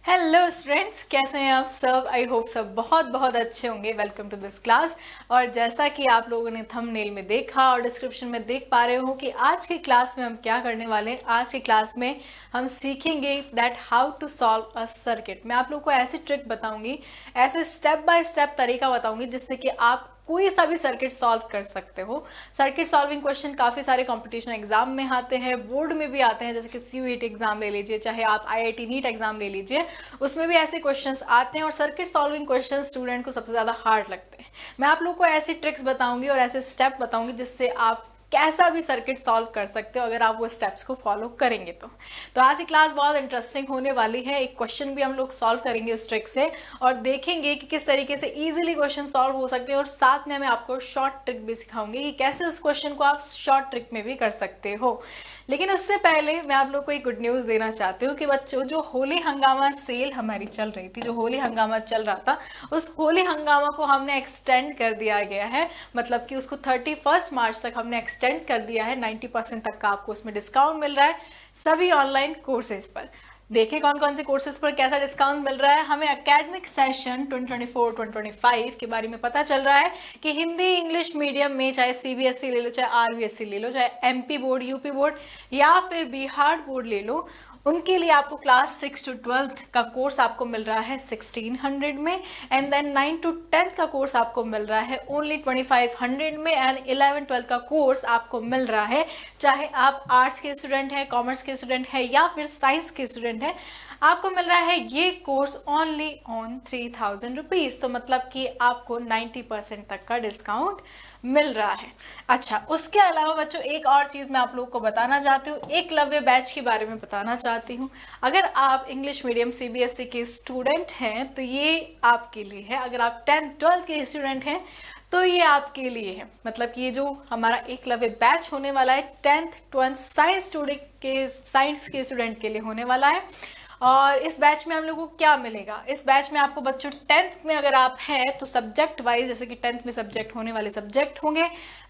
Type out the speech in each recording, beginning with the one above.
Hello students, कैसे हैं आप सब। आई होप सब बहुत बहुत अच्छे होंगे। Welcome to this class. और जैसा कि आप लोगों ने थंबनेल में देखा और डिस्क्रिप्शन में देख पा रहे हो कि आज की क्लास में हम क्या करने वाले हैं। आज की क्लास में हम सीखेंगे that how to solve a circuit. मैं आप लोगों को ऐसी ट्रिक बताऊंगी, ऐसे स्टेप बाय स्टेप तरीका बताऊंगी जिससे कि आप कोई सा भी सर्किट सॉल्व कर सकते हो। सर्किट सॉल्विंग क्वेश्चन काफ़ी सारे कंपटीशन एग्जाम में आते हैं, बोर्ड में भी आते हैं, जैसे कि CUET एग्जाम ले लीजिए, चाहे आप IIT नीट एग्जाम ले लीजिए, उसमें भी ऐसे क्वेश्चंस आते हैं। और सर्किट सॉल्विंग क्वेश्चन स्टूडेंट को सबसे ज़्यादा हार्ड लगते हैं। मैं आप लोग को ऐसी ट्रिक्स बताऊंगी और ऐसे स्टेप बताऊंगी जिससे आप कैसा भी सर्किट सॉल्व कर सकते हो अगर आप वो स्टेप्स को फॉलो करेंगे तो आज की क्लास बहुत इंटरेस्टिंग होने वाली है। एक क्वेश्चन भी हम लोग सॉल्व करेंगे उस ट्रिक से और देखेंगे कि किस तरीके से इजीली क्वेश्चन सॉल्व हो सकते हैं। और साथ में मैं आपको शॉर्ट ट्रिक भी सिखाऊंगी कि कैसे उस क्वेश्चन को आप शॉर्ट ट्रिक में भी कर सकते हो। लेकिन उससे पहले मैं आप लोग को एक गुड न्यूज़ देना चाहती हूँ कि बच्चों, जो होली हंगामा सेल हमारी चल रही थी, जो होली हंगामा चल रहा था, उस होली हंगामा को हमने एक्सटेंड कर दिया गया है। मतलब कि उसको 31 मार्च तक हमने एक्सटेंड कर दिया है। 90% तक का आपको उसमें डिस्काउंट मिल रहा है सभी ऑनलाइन कोर्सेज पर। देखिए कौन कौन से कोर्सेज पर कैसा डिस्काउंट मिल रहा है। हमें एकेडमिक सेशन 2024-2025 के बारे में पता चल रहा है कि हिंदी इंग्लिश मीडियम में चाहे CBSE ले लो, चाहे RBSE ले लो, चाहे MP बोर्ड, UP बोर्ड या फिर बिहार बोर्ड ले लो, उनके लिए आपको क्लास 6 to 12 का कोर्स आपको मिल रहा है 1600 में। एंड देन 9 to 10 का कोर्स आपको मिल रहा है ओनली 2500 में। एंड 11-12 का कोर्स आपको मिल रहा है, चाहे आप आर्ट्स के स्टूडेंट हैं, कॉमर्स के स्टूडेंट हैं या फिर साइंस के स्टूडेंट हैं, आपको मिल रहा है ये कोर्स ओनली ऑन 3000 रुपीज़। तो मतलब कि आपको 90% तक का डिस्काउंट मिल रहा है। अच्छा, उसके अलावा बच्चों एक और चीज़ मैं आप लोगों को बताना चाहती हूँ, एकलव्य बैच के बारे में बताना चाहती हूँ। अगर आप इंग्लिश मीडियम CBSE के स्टूडेंट हैं तो ये आपके लिए है। अगर आप 10th-12th के स्टूडेंट हैं तो ये आपके लिए है। मतलब कि ये जो हमारा एकलव्य बैच होने वाला है 10th-12th साइंस के स्टूडेंट के लिए होने वाला है। और इस बैच में हम लोगों को क्या मिलेगा, इस बैच में आपको बच्चों 10th में अगर आप हैं तो सब्जेक्ट वाइज, जैसे कि 10th में सब्जेक्ट होने वाले सब्जेक्ट होंगे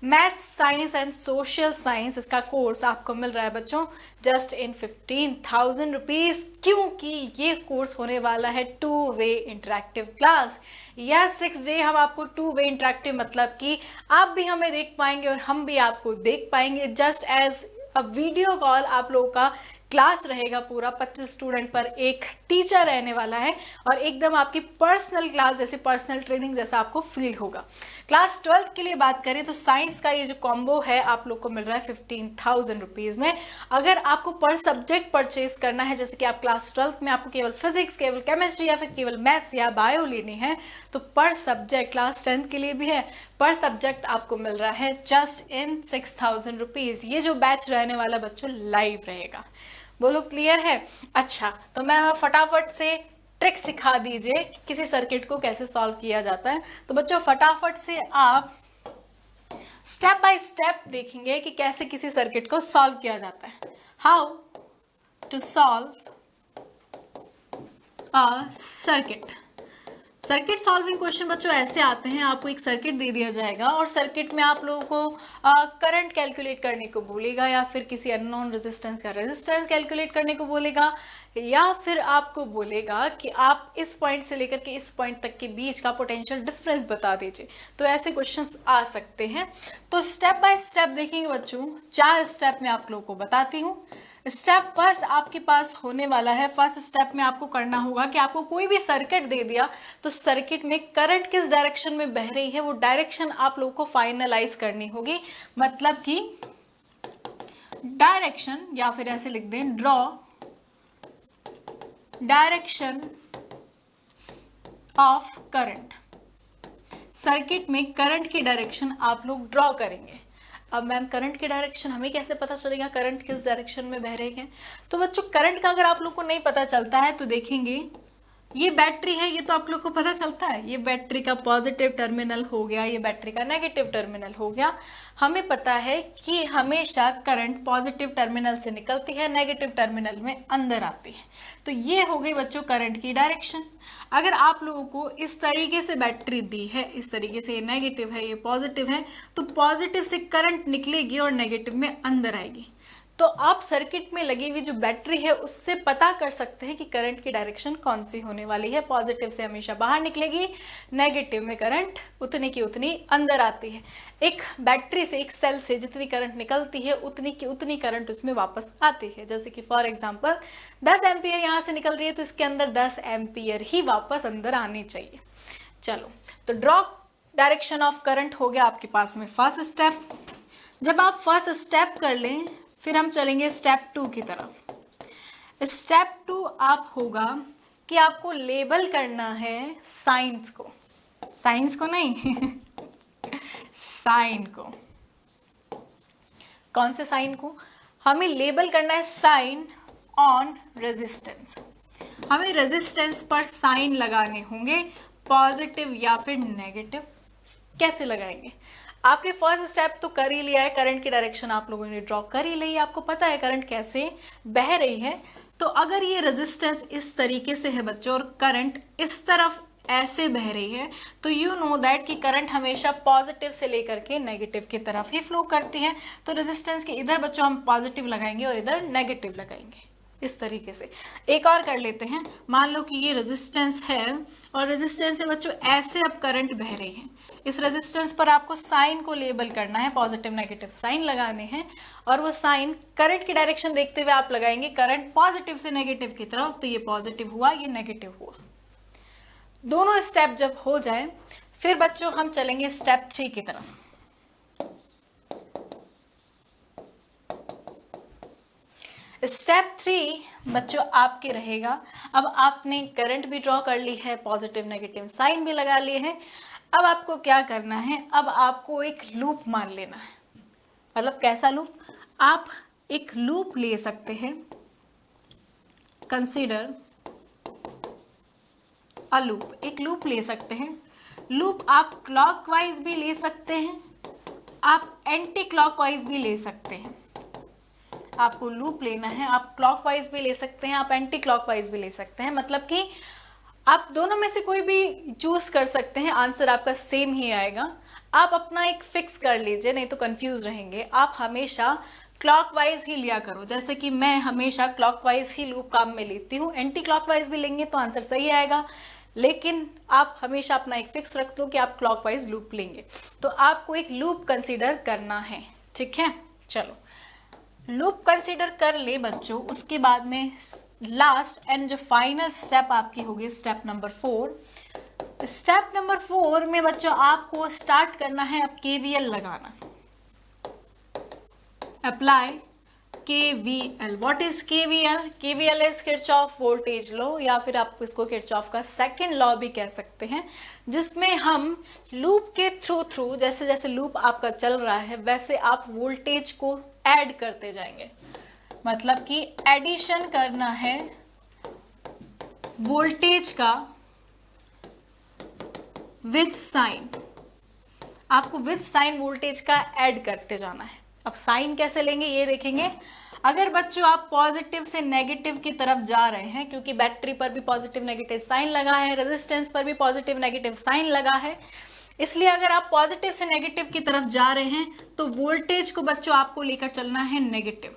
maths, science and social science. इसका कोर्स आपको मिल रहा है बच्चों जस्ट इन 15,000 रुपीज़, क्योंकि ये कोर्स होने वाला है 2-वे इंटरेक्टिव क्लास। यह 6 डे हम आपको 2-वे इंटरेक्टिव, मतलब कि आप भी हमें देख पाएंगे और हम भी आपको देख पाएंगे। Just as a video call आप लोगों का क्लास रहेगा पूरा। 25 स्टूडेंट पर एक टीचर रहने वाला है और एकदम आपकी पर्सनल क्लास जैसे, पर्सनल ट्रेनिंग जैसा आपको फील होगा। क्लास 12th के लिए बात करें तो साइंस का ये जो कॉम्बो है आप लोग को मिल रहा है 15,000 रुपीज़ में। अगर आपको पर सब्जेक्ट परचेज करना है, जैसे कि आप क्लास 12th में आपको केवल फिजिक्स, केवल केमिस्ट्री या फिर केवल मैथ्स या बायो लेनी है, तो पर सब्जेक्ट क्लास 10th के लिए भी है, पर सब्जेक्ट आपको मिल रहा है जस्ट इन 6,000 रुपीज़। ये जो बैच रहने वाला बच्चों लाइव रहेगा। बोलो क्लियर है। अच्छा, तो मैं फटाफट से ट्रिक सिखा दीजिए कि किसी सर्किट को कैसे सॉल्व किया जाता है। तो बच्चों फटाफट से आप स्टेप बाय स्टेप देखेंगे कि कैसे किसी सर्किट को सॉल्व किया जाता है। How to solve a circuit. Circuit solving question बच्चों ऐसे आते हैं, आपको एक सर्किट दे दिया जाएगा और सर्किट में आप लोगों को करंट कैलकुलेट करने को बोलेगा, या फिर किसी अननोन रेजिस्टेंस का रेजिस्टेंस कैलकुलेट करने को बोलेगा, या फिर आपको बोलेगा कि आप इस पॉइंट से लेकर के इस पॉइंट तक के बीच का पोटेंशियल डिफरेंस बता दीजिए। तो ऐसे क्वेश्चंस आ सकते हैं। तो स्टेप बाय स्टेप देखेंगे बच्चों, 4 स्टेप में आप लोगों को बताती हूँ। स्टेप फर्स्ट आपके पास होने वाला है, फर्स्ट स्टेप में आपको करना होगा कि आपको कोई भी सर्किट दे दिया तो सर्किट में करंट किस डायरेक्शन में बह रही है वो डायरेक्शन आप लोगों को फाइनलाइज करनी होगी। मतलब कि डायरेक्शन, या फिर ऐसे लिख दें draw direction of current. Circuit में करंट की डायरेक्शन आप लोग ड्रॉ करेंगे। अब मैम करंट की डायरेक्शन हमें कैसे पता चलेगा, करंट किस डायरेक्शन में बह रही है। तो बच्चों करंट का अगर आप लोग को नहीं पता चलता है तो देखेंगे ये बैटरी है, ये तो आप लोग को पता चलता है, ये बैटरी का पॉजिटिव टर्मिनल हो गया, ये बैटरी का नेगेटिव टर्मिनल हो गया। हमें पता है कि हमेशा करंट पॉजिटिव टर्मिनल से निकलती है, नेगेटिव टर्मिनल में अंदर आती है। तो ये हो गई बच्चों करंट की डायरेक्शन। अगर आप लोगों को इस तरीके से बैटरी दी है, इस तरीके से ये नेगेटिव है ये पॉजिटिव है, तो पॉजिटिव से करंट निकलेगी और नेगेटिव में अंदर आएगी। तो आप सर्किट में लगी हुई जो बैटरी है उससे पता कर सकते हैं कि करंट की डायरेक्शन कौन सी होने वाली है। पॉजिटिव से हमेशा बाहर निकलेगी, नेगेटिव में करंट उतनी की उतनी अंदर आती है। एक बैटरी से, एक सेल से जितनी करंट निकलती है उतनी की उतनी करंट उसमें वापस आती है। जैसे कि फॉर एग्जाम्पल 10 एम्पियर यहाँ से निकल रही है तो इसके अंदर 10 एम्पियर ही वापस अंदर आने चाहिए। चलो, तो ड्रॉ डायरेक्शन ऑफ करंट हो गया आपके पास में फर्स्ट स्टेप। जब आप फर्स्ट स्टेप कर लें फिर हम चलेंगे स्टेप 2 की तरफ। स्टेप 2 आप होगा कि आपको लेबल करना है साइंस को, साइंस को नहीं साइन को। कौन से साइन को? हमें लेबल करना है साइन ऑन रेजिस्टेंस। हमें रेजिस्टेंस पर साइन लगाने होंगे, पॉजिटिव या फिर नेगेटिव। कैसे लगाएंगे? आपने फर्स्ट स्टेप तो कर ही लिया है, करंट की डायरेक्शन आप लोगों ने ड्रॉ कर ही ली है, आपको पता है करंट कैसे बह रही है। तो अगर ये रेजिस्टेंस इस तरीके से है बच्चों और करंट इस तरफ ऐसे बह रही है तो यू नो दैट कि करंट हमेशा पॉजिटिव से लेकर के नेगेटिव की तरफ ही फ्लो करती है। तो रेजिस्टेंस के इधर बच्चों हम पॉजिटिव लगाएंगे और इधर नेगेटिव लगाएंगे, इस तरीके से। एक और कर लेते हैं। मान लो कि ये रेजिस्टेंस है और रेजिस्टेंस से बच्चों ऐसे अब करंट बह रही है। इस रेजिस्टेंस पर आपको साइन को लेबल करना है, पॉजिटिव नेगेटिव साइन लगाने हैं और वो साइन करंट की डायरेक्शन देखते हुए आप लगाएंगे करंट पॉजिटिव से नेगेटिव की तरफ। तो ये पॉजिटिव हुआ, ये नेगेटिव हुआ। दोनों स्टेप जब हो जाए फिर बच्चों हम चलेंगे स्टेप 3 की तरफ। स्टेप 3 बच्चों आपके रहेगा। अब आपने करंट भी ड्रॉ कर ली है, पॉजिटिव नेगेटिव साइन भी लगा लिए हैं। अब आपको क्या करना है? अब आपको एक लूप मान लेना है। मतलब कैसा लूप? आप एक लूप ले सकते हैं, कंसीडर अ लूप। एक लूप ले सकते हैं। लूप आप क्लॉकवाइज भी ले सकते हैं, आप एंटी क्लॉकवाइज भी ले सकते हैं। आपको लूप लेना है, आप क्लॉकवाइज भी ले सकते हैं, आप एंटी क्लॉकवाइज भी ले सकते हैं। मतलब कि आप दोनों में से कोई भी चूज कर सकते हैं, आंसर आपका सेम ही आएगा। आप अपना एक फिक्स कर लीजिए, नहीं तो कंफ्यूज रहेंगे। आप हमेशा क्लॉकवाइज ही लिया करो, जैसे कि मैं हमेशा क्लॉकवाइज ही लूप काम में लेती हूँ। एंटी क्लॉकवाइज भी लेंगे तो आंसर सही आएगा, लेकिन आप हमेशा अपना एक फिक्स रख दो कि आप क्लॉकवाइज लूप लेंगे। तो आपको एक लूप कंसीडर करना है, ठीक है। चलो, लूप कंसीडर कर ले बच्चों। उसके बाद में लास्ट एंड जो फाइनल स्टेप आपकी होगी स्टेप नंबर 4। स्टेप नंबर 4 में बच्चों आपको स्टार्ट करना है अब KVL लगाना। Apply KVL। What is KVL? KVL is Kirchhoff voltage law, या फिर आप इसको किरचॉफ का सेकंड लॉ भी कह सकते हैं, जिसमें हम लूप के थ्रू जैसे जैसे लूप आपका चल रहा है वैसे आप वोल्टेज को ऐड करते जाएंगे। मतलब कि एडिशन करना है वोल्टेज का विद साइन। आपको विद साइन वोल्टेज का ऐड करते जाना है। अब साइन कैसे लेंगे ये देखेंगे। अगर बच्चों आप पॉजिटिव से नेगेटिव की तरफ जा रहे हैं, क्योंकि बैटरी पर भी पॉजिटिव नेगेटिव साइन लगा है, रेजिस्टेंस पर भी पॉजिटिव नेगेटिव साइन लगा है, इसलिए अगर आप पॉजिटिव से नेगेटिव की तरफ जा रहे हैं तो वोल्टेज को बच्चों आपको लेकर चलना है नेगेटिव।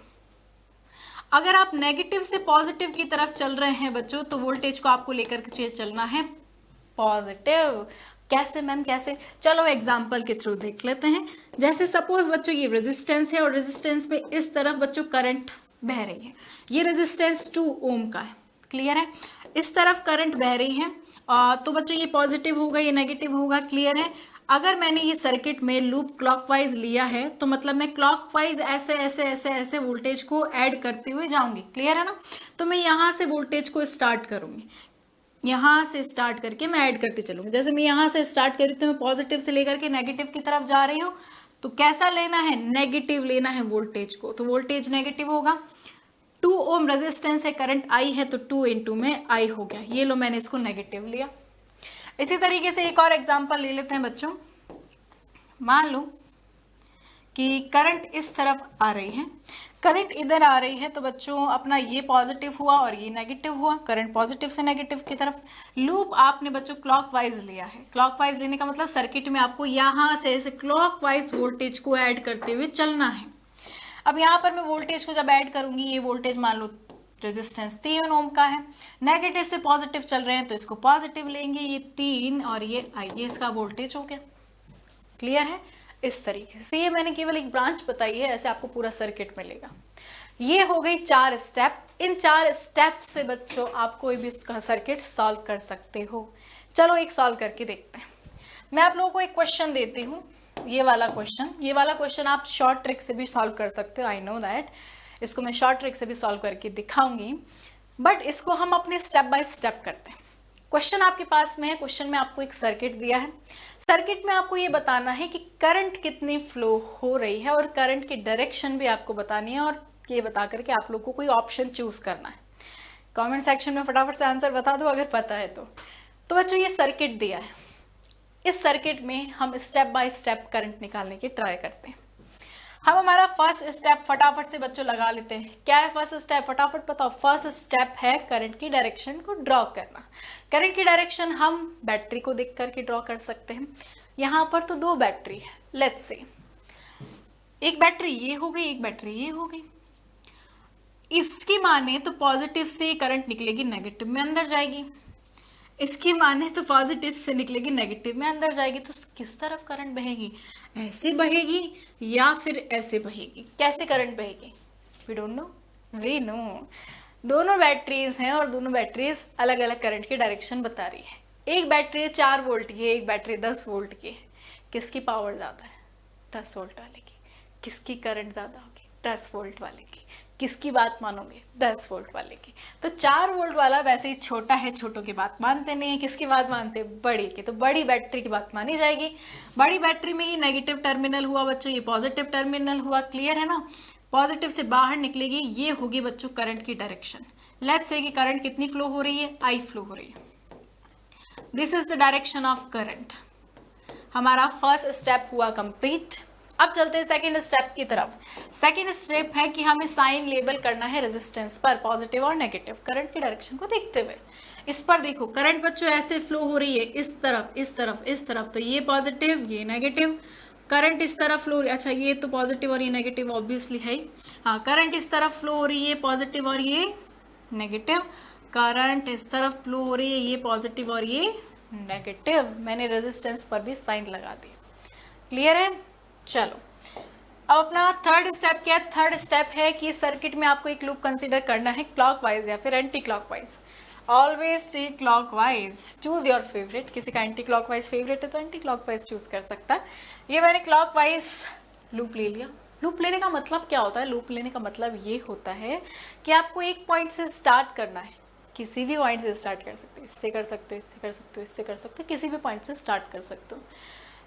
अगर आप नेगेटिव से पॉजिटिव की तरफ चल रहे हैं बच्चों तो वोल्टेज को आपको लेकर चलना है पॉजिटिव। कैसे मैम, कैसे? चलो एग्जांपल के थ्रू देख लेते हैं। जैसे सपोज बच्चों ये रेजिस्टेंस है और रेजिस्टेंस पे इस तरफ बच्चों करंट बह रही है। ये रेजिस्टेंस 2 ओम का है, क्लियर है। इस तरफ करंट बह रही है तो बच्चों ये पॉजिटिव होगा, ये नेगेटिव होगा, क्लियर है। अगर मैंने ये सर्किट में लूप क्लॉकवाइज लिया है तो मतलब मैं क्लॉकवाइज ऐसे ऐसे ऐसे ऐसे वोल्टेज को ऐड करते हुए जाऊंगी, क्लियर है ना। तो मैं यहाँ से वोल्टेज को स्टार्ट करूंगी, यहाँ से स्टार्ट करके मैं ऐड करते चलूंगी। जैसे मैं यहाँ से स्टार्ट करी तो मैं पॉजिटिव से लेकर के नेगेटिव की तरफ जा रही हूँ, तो कैसा लेना है? नेगेटिव लेना है वोल्टेज को। तो वोल्टेज नेगेटिव होगा। 2 ओम रेजिस्टेंस है, करंट आई है तो 2 × में आई हो गया। ये लो मैंने इसको नेगेटिव लिया। इसी तरीके से एक और एग्जांपल ले लेते हैं बच्चों। मान लो कि करंट इस तरफ आ रही है, करंट इधर आ रही है, तो बच्चों अपना ये पॉजिटिव हुआ और ये नेगेटिव हुआ, करंट पॉजिटिव से नेगेटिव की तरफ। लूप आपने बच्चों क्लॉकवाइज लिया है। क्लॉकवाइज लेने का मतलब सर्किट में आपको यहाँ से ऐसे क्लॉकवाइज वोल्टेज को ऐड करते हुए चलना है। अब यहाँ पर मैं वोल्टेज को जब ऐड करूंगी, ये वोल्टेज मान लो रेजिस्टेंस 3 ओम का है, नेगेटिव से पॉजिटिव चल रहे हैं तो इसको पॉजिटिव लेंगे, ये 3 और ये आई, ये इसका वोल्टेज हो गया। क्लियर है? इस तरीके से, ये मैंने केवल एक ब्रांच बताई है, ऐसे आपको पूरा सर्किट मिलेगा। ये हो गई 4 स्टेप। इन 4 स्टेप से बच्चों आप कोई भी उसका सर्किट सॉल्व कर सकते हो। चलो एक सॉल्व करके देखते हैं। मैं आप लोगों को एक क्वेश्चन देती हूँ, ये वाला क्वेश्चन आप शॉर्ट ट्रिक से भी सॉल्व कर सकते हो, आई नो दैट। इसको मैं शॉर्ट ट्रिक से भी सॉल्व करके दिखाऊंगी, बट इसको हम अपने स्टेप बाय स्टेप करते हैं। क्वेश्चन आपके पास में है, क्वेश्चन में आपको एक सर्किट दिया है, सर्किट में आपको ये बताना है कि करंट कितनी फ्लो हो रही है और करंट की डायरेक्शन भी आपको बतानी है, और ये बता करके आप लोग को कोई ऑप्शन चूज करना है। कमेंट सेक्शन में फटाफट से आंसर बता दो अगर पता है तो बच्चों ये सर्किट दिया है, इस सर्किट में हम स्टेप बाय स्टेप करंट निकालने की ट्राई करते हैं। हम हमारा फर्स्ट स्टेप फटाफट से बच्चों लगा लेते हैं। क्या है फर्स्ट स्टेप? फटाफट बताओ। फर्स्ट स्टेप है करंट की डायरेक्शन को ड्रॉ करना। करंट की डायरेक्शन हम बैटरी को देख करके ड्रॉ कर सकते हैं। यहाँ पर तो 2 बैटरी है, लेट्स से एक बैटरी ये हो गई, एक बैटरी ये हो गई। इसकी माने तो पॉजिटिव से करंट निकलेगी, नेगेटिव में अंदर जाएगी। इसकी माने तो पॉजिटिव से निकलेगी, नेगेटिव में अंदर जाएगी। तो किस तरफ करंट बहेगी? ऐसे बहेगी या फिर ऐसे बहेगी? कैसे करंट बहेगी? We don't know, we know. दोनों बैटरीज हैं और दोनों बैटरीज अलग अलग करंट की डायरेक्शन बता रही है। एक बैटरी 4 वोल्ट की है, एक बैटरी 10 वोल्ट की है। किसकी पावर ज़्यादा है? 10 वोल्ट वाले की। किसकी करंट ज़्यादा होगी? 10 वोल्ट वाले की। किसकी बात मानोगे? 10 वोल्ट वाले की। तो 4 वोल्ट वाला वैसे ही छोटा है, छोटों की बात मानते नहीं है। किसकी बात मानते हैं? बड़ी की। तो बड़ी बैटरी की बात मानी जाएगी। बड़ी बैटरी में ये नेगेटिव टर्मिनल हुआ बच्चों, ये पॉजिटिव टर्मिनल हुआ। क्लियर है ना? पॉजिटिव से बाहर निकलेगी, ये होगी बच्चों करंट की डायरेक्शन। लेट्स से कि करंट कितनी फ्लो हो रही है? आई फ्लो हो रही है। This is the direction of current. हमारा फर्स्ट स्टेप हुआ कंप्लीट। अब चलते हैं सेकंड स्टेप की तरफ। सेकंड स्टेप है कि हमें साइन लेबल करना है रेजिस्टेंस पर, पॉजिटिव और नेगेटिव, करंट की डायरेक्शन को देखते हुए। इस पर देखो, करंट बच्चों ऐसे फ्लो हो रही है, इस तरफ इस तरफ इस तरफ, तो ये पॉजिटिव ये नेगेटिव। करंट इस तरफ फ्लो, अच्छा ये तो पॉजिटिव और ये नेगेटिव ऑब्वियसली है। हाँ, करंट इस तरफ फ्लो हो रही है, पॉजिटिव और ये नेगेटिव। करंट इस तरफ फ्लो हो रही है, ये पॉजिटिव और ये नेगेटिव। मैंने रेजिस्टेंस पर भी साइन लगा दिया। क्लियर है? चलो अब अपना थर्ड स्टेप क्या है? थर्ड स्टेप है कि सर्किट में आपको एक लूप कंसीडर करना है, क्लॉकवाइज या फिर anticlockwise. Always take clockwise, choose your favourite. किसी का एंटी क्लॉकवाइज फेवरेट है तो एंटी क्लॉकवाइज चूज कर सकता है। ये मैंने क्लॉकवाइज लूप ले लिया। लूप लेने का मतलब क्या होता है? लूप लेने का मतलब ये होता है कि आपको एक पॉइंट से स्टार्ट करना है, किसी भी पॉइंट से स्टार्ट कर सकते हो, इससे कर सकते हो, इससे कर सकते हो, इससे कर सकते हो, किसी भी पॉइंट से स्टार्ट कर सकते हो।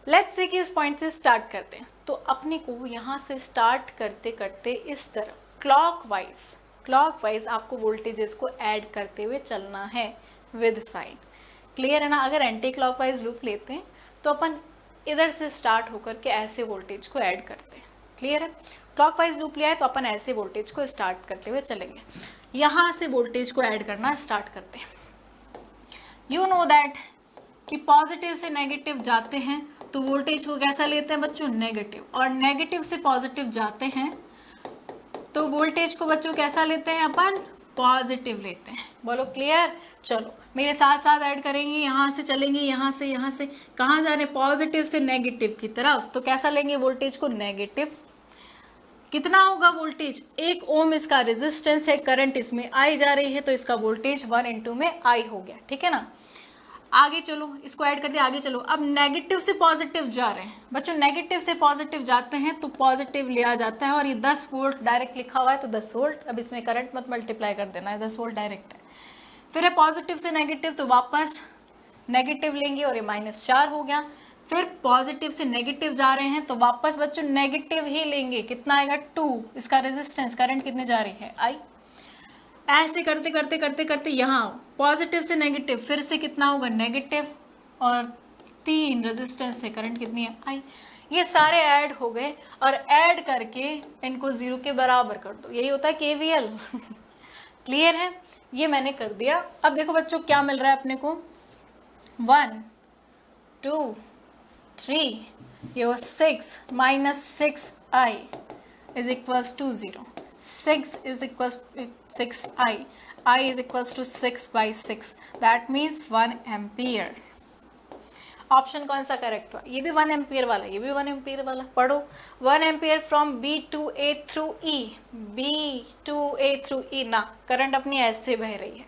लेट्स से कि इस पॉइंट से स्टार्ट करते हैं, तो अपने को यहाँ से स्टार्ट करते करते इस तरह क्लॉकवाइज आपको वोल्टेजेस को ऐड करते हुए चलना है विद साइन। क्लियर है ना? अगर एंटी क्लॉकवाइज लूप लेते हैं तो अपन इधर से स्टार्ट होकर के ऐसे वोल्टेज को ऐड करते हैं। क्लियर है? क्लॉकवाइज लूप लिया है तो अपन ऐसे वोल्टेज को स्टार्ट करते हुए चलेंगे। यहाँ से वोल्टेज को ऐड करना स्टार्ट करते हैं। यू नो दैट कि पॉजिटिव से नेगेटिव जाते हैं तो वोल्टेज को कैसा लेते हैं बच्चों? नेगेटिव। और नेगेटिव से पॉजिटिव जाते हैं तो वोल्टेज को बच्चों कैसा लेते हैं अपन? पॉजिटिव लेते हैं। बोलो क्लियर? चलो मेरे साथ साथ ऐड करेंगे। यहाँ से चलेंगे, यहाँ से कहाँ जा रहे हैं? पॉजिटिव से नेगेटिव की तरफ। तो कैसा लेंगे वोल्टेज को? नेगेटिव। कितना होगा वोल्टेज? 1 ओम इसका रेजिस्टेंस है, करंट इसमें आई जा रही है, तो इसका वोल्टेज 1 × में आई हो गया। ठीक है ना? आगे चलो, इसको ऐड कर दिया, आगे चलो। अब नेगेटिव से पॉजिटिव जा रहे हैं बच्चों, नेगेटिव से पॉजिटिव जाते हैं तो पॉजिटिव लिया जाता है, और ये 10 वोल्ट डायरेक्ट लिखा हुआ है तो 10 वोल्ट। अब इसमें करंट मत मल्टीप्लाई कर देना है, 10 वोल्ट डायरेक्ट है। फिर है पॉजिटिव से नेगेटिव तो वापस नेगेटिव लेंगे और ये -4 हो गया। फिर पॉजिटिव से नेगेटिव जा रहे हैं तो वापस बच्चों नेगेटिव ही लेंगे। कितना आएगा? 2। इसका रेजिस्टेंस, करंट कितने जा रही है? आई। ऐसे करते करते करते करते यहाँ पॉजिटिव से नेगेटिव, फिर से कितना होगा? नेगेटिव, और 3 रेजिस्टेंस से करंट कितनी है? आई। ये सारे ऐड हो गए और ऐड करके इनको 0 के बराबर कर दो। यही होता है KVL। क्लियर है? ये मैंने कर दिया। अब देखो बच्चों क्या मिल रहा है अपने को? 1 2 3, ये 6 -6i is equals to 0, 6 is equals to 6i, I is equals to 6 by 6, that means 1 ampere. Option कौन सा करेक्ट हुआ? ये भी 1 एम्पियर वाला, ये भी 1 एम्पियर वाला। पढ़ो, 1 ampere from B to A through E, B to A through E ना, करंट अपनी ऐसे बह रही है,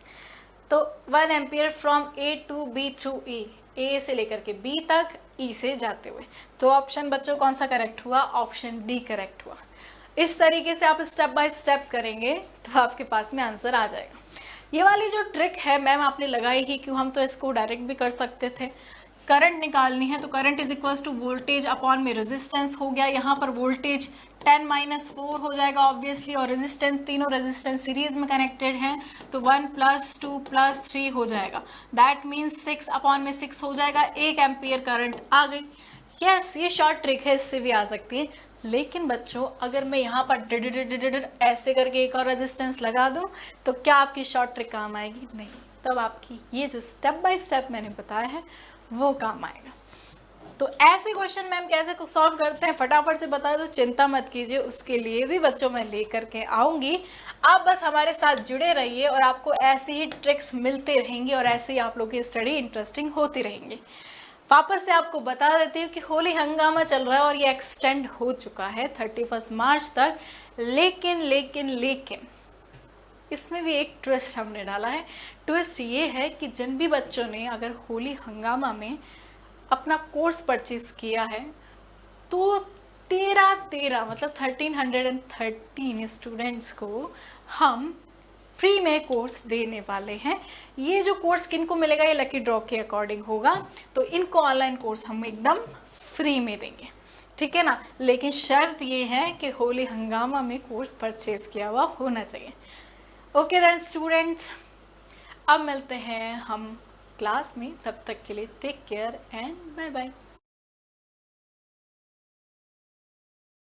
तो 1 ampere from A to B through E, A से लेकर के बी तक, ई से जाते हुए। तो ऑप्शन बच्चों कौन सा करेक्ट हुआ? ऑप्शन डी करेक्ट हुआ। इस तरीके से आप स्टेप बाय स्टेप करेंगे तो आपके पास में आंसर आ जाएगा। ये वाली जो ट्रिक है मैम आपने लगाई ही क्यों? हम तो इसको डायरेक्ट भी कर सकते थे। करंट निकालनी है तो current is equals to voltage upon में रेजिस्टेंस हो गया, यहाँ पर वोल्टेज 10 - 4 हो जाएगा ऑब्वियसली, और रेजिस्टेंस, तीनों रेजिस्टेंस सीरीज में कनेक्टेड हैं, तो 1 + 2 + 3 हो जाएगा, दैट मीन्स 6 अपॉन में 6 हो जाएगा, 1 एम्पियर करंट आ गई। यस, ये शॉर्ट ट्रिक है, इससे भी आ सकती है। लेकिन बच्चों अगर मैं यहाँ पर ऐसे करके एक और रेजिस्टेंस लगा दूँ तो क्या आपकी शॉर्ट ट्रिक काम आएगी? नहीं, तब आपकी ये जो स्टेप बाय स्टेप मैंने बताया है वो काम आएगा। तो ऐसे क्वेश्चन मैम कैसे सॉल्व करते हैं फटाफट से बता दो, चिंता मत कीजिए, उसके लिए भी बच्चों मैं लेकर के आऊँगी। आप बस हमारे साथ जुड़े रहिए और आपको ऐसी ही ट्रिक्स मिलते रहेंगी और ऐसे ही आप लोग की स्टडी इंटरेस्टिंग होती रहेंगी। वापस से आपको बता देती हूँ कि होली हंगामा चल रहा है और ये एक्सटेंड हो चुका है 31 मार्च तक, लेकिन इसमें भी एक ट्विस्ट हमने डाला है। ट्विस्ट ये है कि जिन भी बच्चों ने अगर होली हंगामा में अपना कोर्स परचेज किया है तो 13 मतलब 1313 स्टूडेंट्स को हम फ्री में कोर्स देने वाले हैं। ये जो कोर्स किनको मिलेगा? ये लकी ड्रॉ के अकॉर्डिंग होगा, तो इनको ऑनलाइन कोर्स हम एकदम फ्री में देंगे, ठीक है ना। लेकिन शर्त ये है कि होली हंगामा में कोर्स परचेज किया हुआ होना चाहिए। ओके देन स्टूडेंट्स, अब मिलते हैं हम क्लास में, तब तक के लिए take care and bye bye.